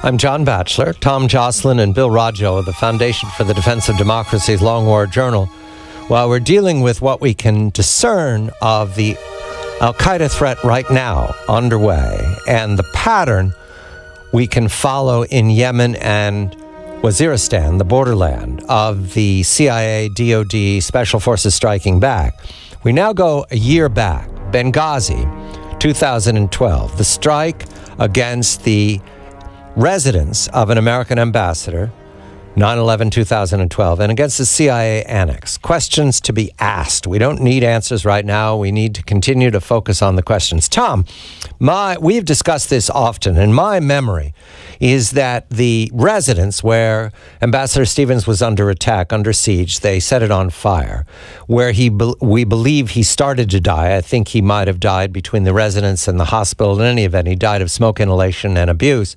I'm John Batchelor. Tom Joscelyn and Bill Roggio of the Foundation for the Defense of Democracy's Long War Journal. While we're dealing with what we can discern of the al-Qaeda threat right now underway and the pattern we can follow in Yemen and Waziristan, the borderland, of the CIA, DOD, Special Forces striking back, we now go a year back. Benghazi, 2012, the strike against the residence of an American ambassador, 9/11/2012, and against the CIA annex. Questions to be asked. We don't need answers right now. We need to continue to focus on the questions. Tom, we've discussed this often, and my memory is that the residence where Ambassador Stevens was under attack, under siege, they set it on fire, where we believe he started to die. I think he might have died between the residence and the hospital. In any event, he died of smoke inhalation and abuse.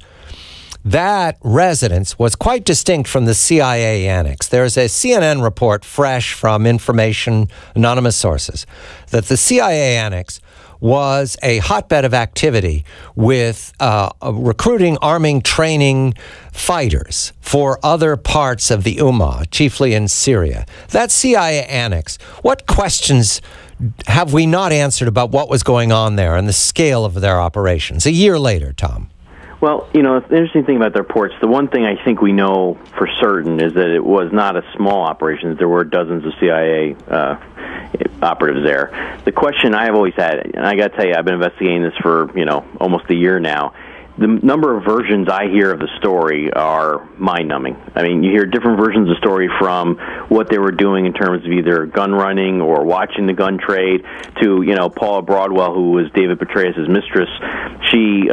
That residence was quite distinct from the CIA annex. There's a CNN report, fresh from information, anonymous sources, that the CIA annex was a hotbed of activity with recruiting, arming, training fighters for other parts of the Ummah, chiefly in Syria. That CIA annex, what questions have we not answered about what was going on there and the scale of their operations? A year later, Tom. Well, the interesting thing about the reports, the one thing I think we know for certain is that it was not a small operation, that there were dozens of CIA operatives there. The question I've always had, and I got to tell you, I've been investigating this for, almost a year now. The number of versions I hear of the story are mind-numbing. I mean, you hear different versions of the story, from what they were doing in terms of either gun running or watching the gun trade to, Paula Broadwell, who was David Petraeus' mistress. She,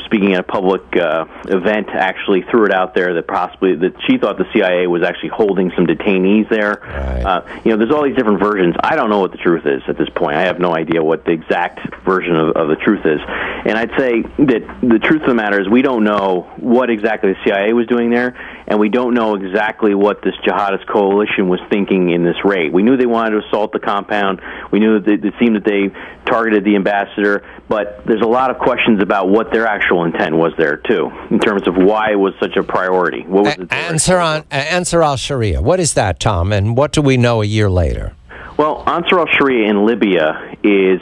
speaking at a public event, actually threw it out there that she thought the CIA was actually holding some detainees there. Right. There's all these different versions. I don't know what the truth is at this point. I have no idea what the exact version of the truth is. And I'd say that the truth of the matter is we don't know what exactly the CIA was doing there, and we don't know exactly what this jihadist coalition was thinking in this raid. We knew they wanted to assault the compound. We knew that it seemed that they targeted the ambassador, but there's a lot of questions about what their actual intent was there, too, in terms of why it was such a priority. What was Ansar al-Sharia. What is that, Tom, and what do we know a year later? Well, Ansar al-Sharia in Libya is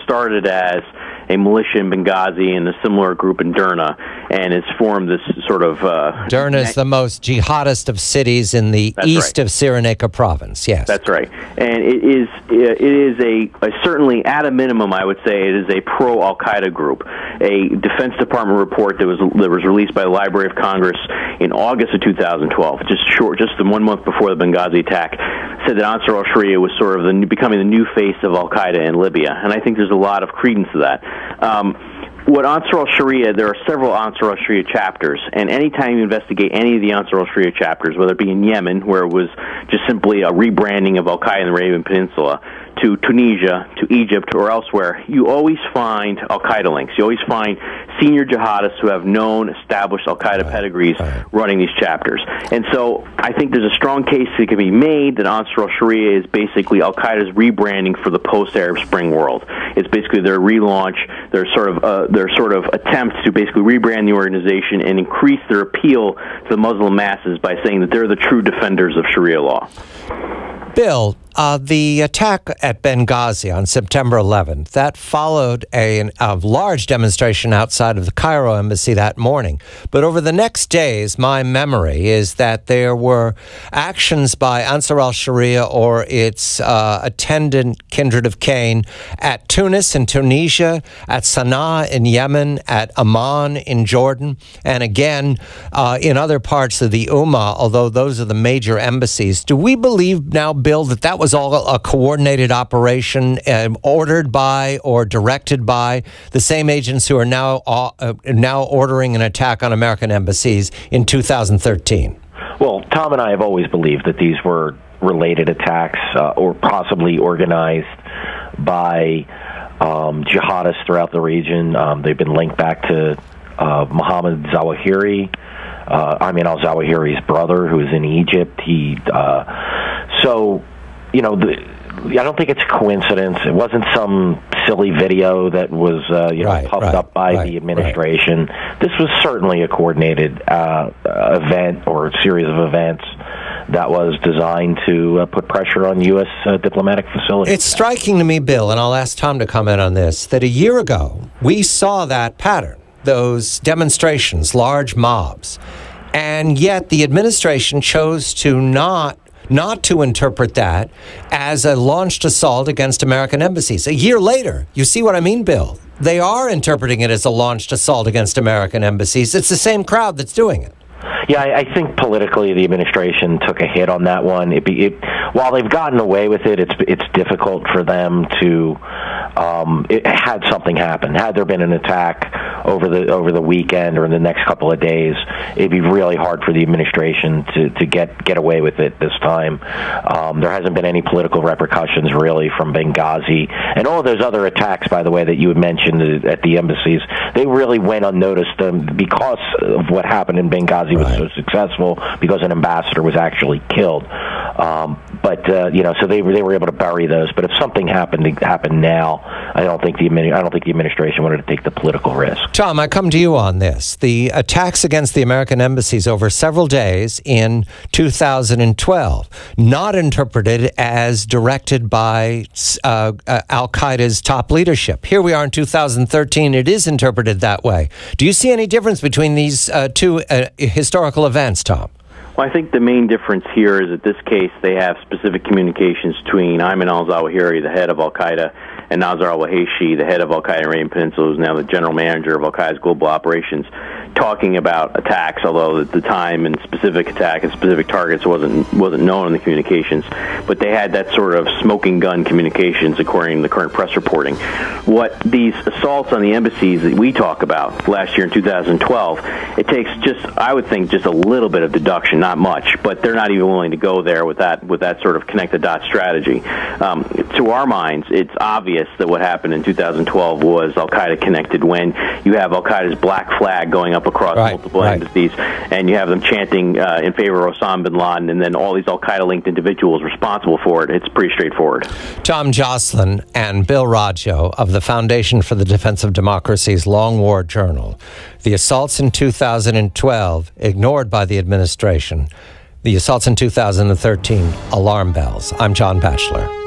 started as a militia in Benghazi and a similar group in Derna, and has formed this sort of... Derna is the most jihadist of cities in the east of Cyrenaica province, yes. That's right. And it is a certainly, at a minimum, I would say, it is a pro-Al-Qaeda group. A Defense Department report that was released by the Library of Congress in August of 2012, just 1 month before the Benghazi attack, said that Ansar al-Sharia was sort of becoming the new face of Al-Qaeda in Libya, and I think there's a lot of credence to that. What Ansar al-Sharia, there are several Ansar al-Sharia chapters, and anytime you investigate any of the Ansar al-Sharia chapters, whether it be in Yemen, where it was just simply a rebranding of Al-Qaeda in the Arabian Peninsula, to Tunisia, to Egypt, or elsewhere, you always find Al-Qaeda links. You always find senior jihadists who have known, established Al-Qaeda pedigrees running these chapters. And so I think there's a strong case that can be made that Ansar al-Sharia is basically Al-Qaeda's rebranding for the post-Arab Spring world. It's basically their relaunch, their sort of attempt to basically rebrand the organization and increase their appeal to the Muslim masses by saying that they're the true defenders of Sharia law. Bill, the attack at Benghazi on September 11th, that followed a large demonstration outside of the Cairo embassy that morning. But over the next days, my memory is that there were actions by Ansar al-Sharia or its attendant kindred of Cain at Tunis in Tunisia, at Sana'a in Yemen, at Amman in Jordan, and again in other parts of the Ummah, although those are the major embassies. Do we believe now, Bill, that was all a coordinated operation ordered by or directed by the same agents who are now ordering an attack on American embassies in 2013? Well, Tom and I have always believed that these were related attacks or possibly organized by jihadists throughout the region. They've been linked back to Mohammed al-Zawahiri's brother, who is in Egypt. don't think it's a coincidence. It wasn't some silly video that was puffed up by the administration. Right. This was certainly a coordinated event or a series of events that was designed to put pressure on U.S. Diplomatic facilities. It's striking to me, Bill, and I'll ask Tom to comment on this, that a year ago we saw that pattern, those demonstrations, large mobs, and yet the administration chose to not to interpret that as a launched assault against American embassies. A year later, you see what I mean, Bill? They are interpreting it as a launched assault against American embassies. It's the same crowd that's doing it. Yeah, I think politically the administration took a hit on that one. While they've gotten away with it, it's difficult for them to. Had something happen, had there been an attack over the weekend or in the next couple of days, it'd be really hard for the administration to get away with it this time. There hasn't been any political repercussions really from Benghazi and all of those other attacks, by the way, that you had mentioned at the embassies. They really went unnoticed because of what happened in Benghazi was so successful, because an ambassador was actually killed. So they were able to bury those. But if something happened now, I don't think the administration wanted to take the political risk. Tom, I come to you on this. The attacks against the American embassies over several days in 2012, not interpreted as directed by Al-Qaeda's top leadership. Here we are in 2013. It is interpreted that way. Do you see any difference between these two historical events, Tom? Well, I think the main difference here is, in this case, they have specific communications between Ayman al-Zawahiri, the head of al-Qaeda, and Nasser al-Wahishi, the head of al-Qaeda in Arabian Peninsula, who's now the general manager of al-Qaeda's global operations, talking about attacks, although at the time and specific attack and specific targets wasn't known in the communications. But they had that sort of smoking gun communications, according to the current press reporting. What these assaults on the embassies that we talk about last year in 2012, it takes I would think, just a little bit of deduction, not much, but they're not even willing to go there with that sort of connect the dots strategy. To our minds, it's obvious that what happened in 2012 was al-Qaeda connected, when you have al-Qaeda's black flag going up across multiple embassies, and you have them chanting in favor of Osama bin Laden, and then all these al-Qaeda-linked individuals responsible for it. It's pretty straightforward. Tom Joscelyn and Bill Roggio of the Foundation for the Defense of Democracy's Long War Journal. The assaults in 2012, ignored by the administration. The assaults in 2013, alarm bells. I'm John Batchelor.